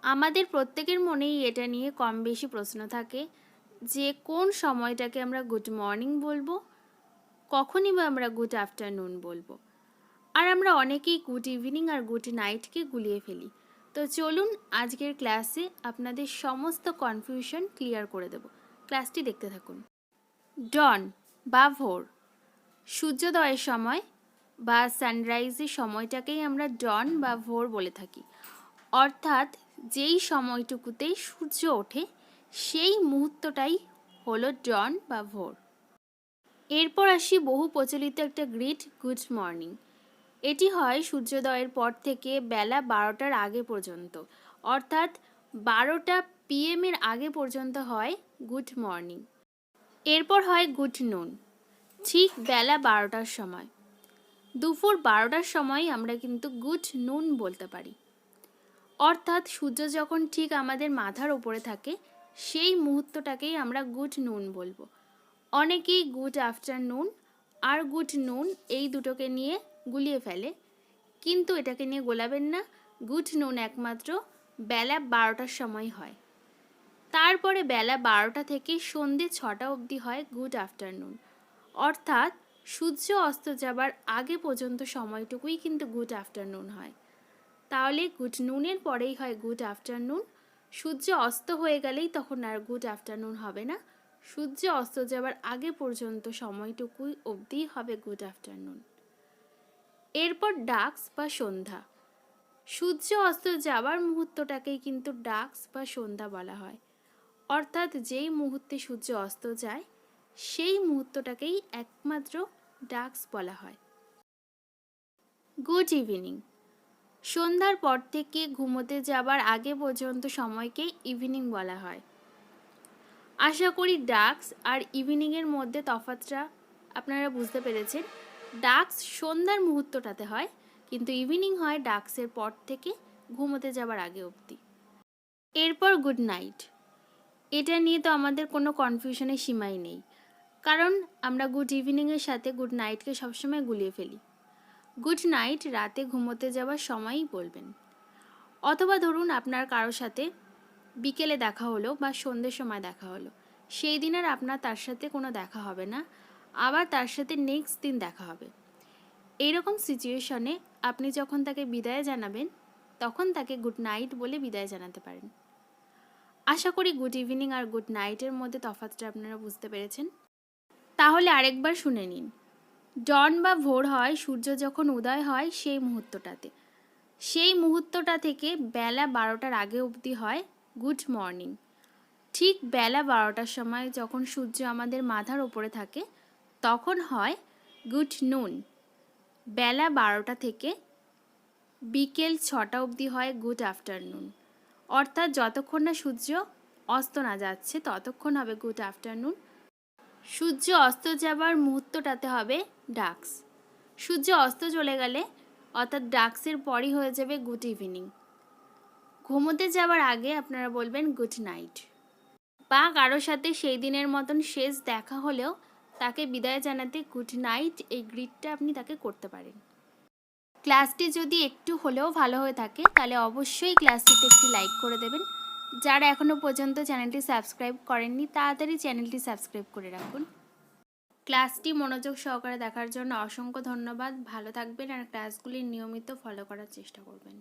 আমাদের প্রত্যেকের মনেই এটা নিয়ে কম বেশি প্রশ্ন থাকে যে কোন সময়টাকে আমরা গুড মর্নিং বলবো, কখনই বা আমরা গুড আফটারনুন বলবো। আর আমরা অনেকেই গুড ইভিনিং আর গুড নাইটকে গুলিয়ে ফেলি। তো চলুন আজকের ক্লাসে আপনাদের সমস্ত কনফিউশন ক্লিয়ার করে দেব। ক্লাসটি দেখতে থাকুন। ডন বা ভোর, সূর্যোদয়ের সময় বা সানরাইজের সময়টাকেই আমরা ডন বা ভোর বলে থাকি। অর্থাৎ যেই সময়টুকুতে সূর্য ওঠে সেই মুহূর্তটাই হলো ডন বা ভোর। এরপর আসি বহু প্রচলিত একটা গ্রিট গুড মর্নিং। এটি হয় সূর্যোদয়ের পর থেকে বেলা 12টার আগে পর্যন্ত, অর্থাৎ 12টা PM এর আগে পর্যন্ত হয় গুড মর্নিং। এরপর হয় গুড নুন, ঠিক বেলা 12টার সময়। দুপুর 12টার সময় আমরা কিন্তু গুড নুন বলতে পারি। অর্থাৎ সূর্য যখন ঠিক আমাদের মাথার ওপরে থাকে সেই মুহূর্তটাকেই আমরা গুড নুন বলবো। অনেকেই গুড আফটারনুন আর গুড নুন এই দুটোকে নিয়ে গুলিয়ে ফেলে, কিন্তু এটাকে নিয়ে গোলাবেন না। গুড নুন একমাত্র বেলা 12টার সময় হয়। তারপরে বেলা 12টা থেকে সন্ধ্যে 6টা অবধি হয় গুড আফটারনুন। অর্থাৎ সূর্য অস্ত যাবার আগে পর্যন্ত সময়টুকুই কিন্তু গুড আফটারনুন হয়। তাহলে গুড নুনের পরেই হয় গুড আফটারনুন। সূর্য অস্ত হয়ে গেলেই তখন আর গুড আফটারনুন হবে না। সূর্য অস্ত যাবার আগে পর্যন্ত সময়টুকুই অবধি হবে গুড আফটারনুন। এরপর ডাস্ক বা সন্ধ্যা। সূর্য অস্ত যাবার মুহূর্তটাকেই কিন্তু ডাস্ক বা সন্ধ্যা বলা হয়। অর্থাৎ যেই মুহূর্তে সূর্য অস্ত যায় সেই মুহূর্তটাকেই একমাত্র ডাস্ক বলা হয়। গুড ইভিনিং, সন্ধ্যার পর থেকে ঘুমোতে যাবার আগে পর্যন্ত সময়কে ইভিনিং বলা হয়। আশা করি ডাস্ক আর ইভিনিংয়ের মধ্যে তফাৎটা আপনারা বুঝতে পেরেছেন। ডাস্ক সন্ধ্যার মুহূর্তটাতে হয়, কিন্তু ইভিনিং হয় ডাস্কের পর থেকে ঘুমোতে যাবার আগে অবধি। এরপর গুড নাইট, এটা নিয়ে তো আমাদের কোনো কনফিউশনের সীমাই নেই, কারণ আমরা গুড ইভিনিংয়ের সাথে গুড নাইটকে সবসময় গুলিয়ে ফেলি। গুড নাইট রাতে ঘুমোতে যাওয়ার সময়ই বলবেন। অথবা ধরুন আপনার কারোর সাথে বিকেলে দেখা হলো বা সন্ধ্যের সময় দেখা হলো, সেই দিন আর আপনার তার সাথে কোনো দেখা হবে না, আবার তার সাথে নেক্সট দিন দেখা হবে। এইরকম সিচুয়েশনে আপনি যখন তাকে বিদায় জানাবেন তখন তাকে গুড নাইট বলে বিদায় জানাতে পারেন। আশা করি গুড ইভিনিং আর গুড নাইটের মধ্যে তফাৎটা আপনারা বুঝতে পেরেছেন। তাহলে আরেকবার শুনে নিন। ডন বা ভোর হয় সূর্য যখন উদয় হয় সেই মুহূর্তটাতে। সেই মুহূর্তটা থেকে বেলা 12টার আগে অবধি হয় গুড মর্নিং। ঠিক বেলা 12টার সময় যখন সূর্য আমাদের মাথার ওপরে থাকে তখন হয় গুড নুন। বেলা 12টা থেকে বিকেল 6টা অবধি হয় গুড আফটারনুন। অর্থাৎ যতক্ষণ না সূর্য অস্ত না যাচ্ছে ততক্ষণ হবে গুড আফটারনুন। সূর্য অস্ত যাবার মুহূর্তটাতে হবে ডাস্ক। সূর্য অস্ত চলে গেলে অর্থাৎ ডাস্কের পরই হয়ে যাবে গুড ইভিনিং। ঘুমোতে যাওয়ার আগে আপনারা বলবেন গুড নাইট। বা কারোর সাথে সেই দিনের মতন শেষ দেখা হলেও তাকে বিদায় জানাতে গুড নাইট এই গ্রিটটা আপনি তাকে করতে পারেন। ক্লাসটি যদি একটু হলেও ভালো হয়ে থাকে তাহলে অবশ্যই ক্লাসটিতে একটি লাইক করে দেবেন। যারা এখনও পর্যন্ত চ্যানেলটি সাবস্ক্রাইব করেননি তাড়াতাড়ি চ্যানেলটি সাবস্ক্রাইব করে রাখুন। ক্লাসটি মনোযোগ সহকারে দেখার জন্য অসংখ্য ধন্যবাদ। ভালো থাকবেন আর ক্লাসগুলি নিয়মিত ফলো করার চেষ্টা করবেন।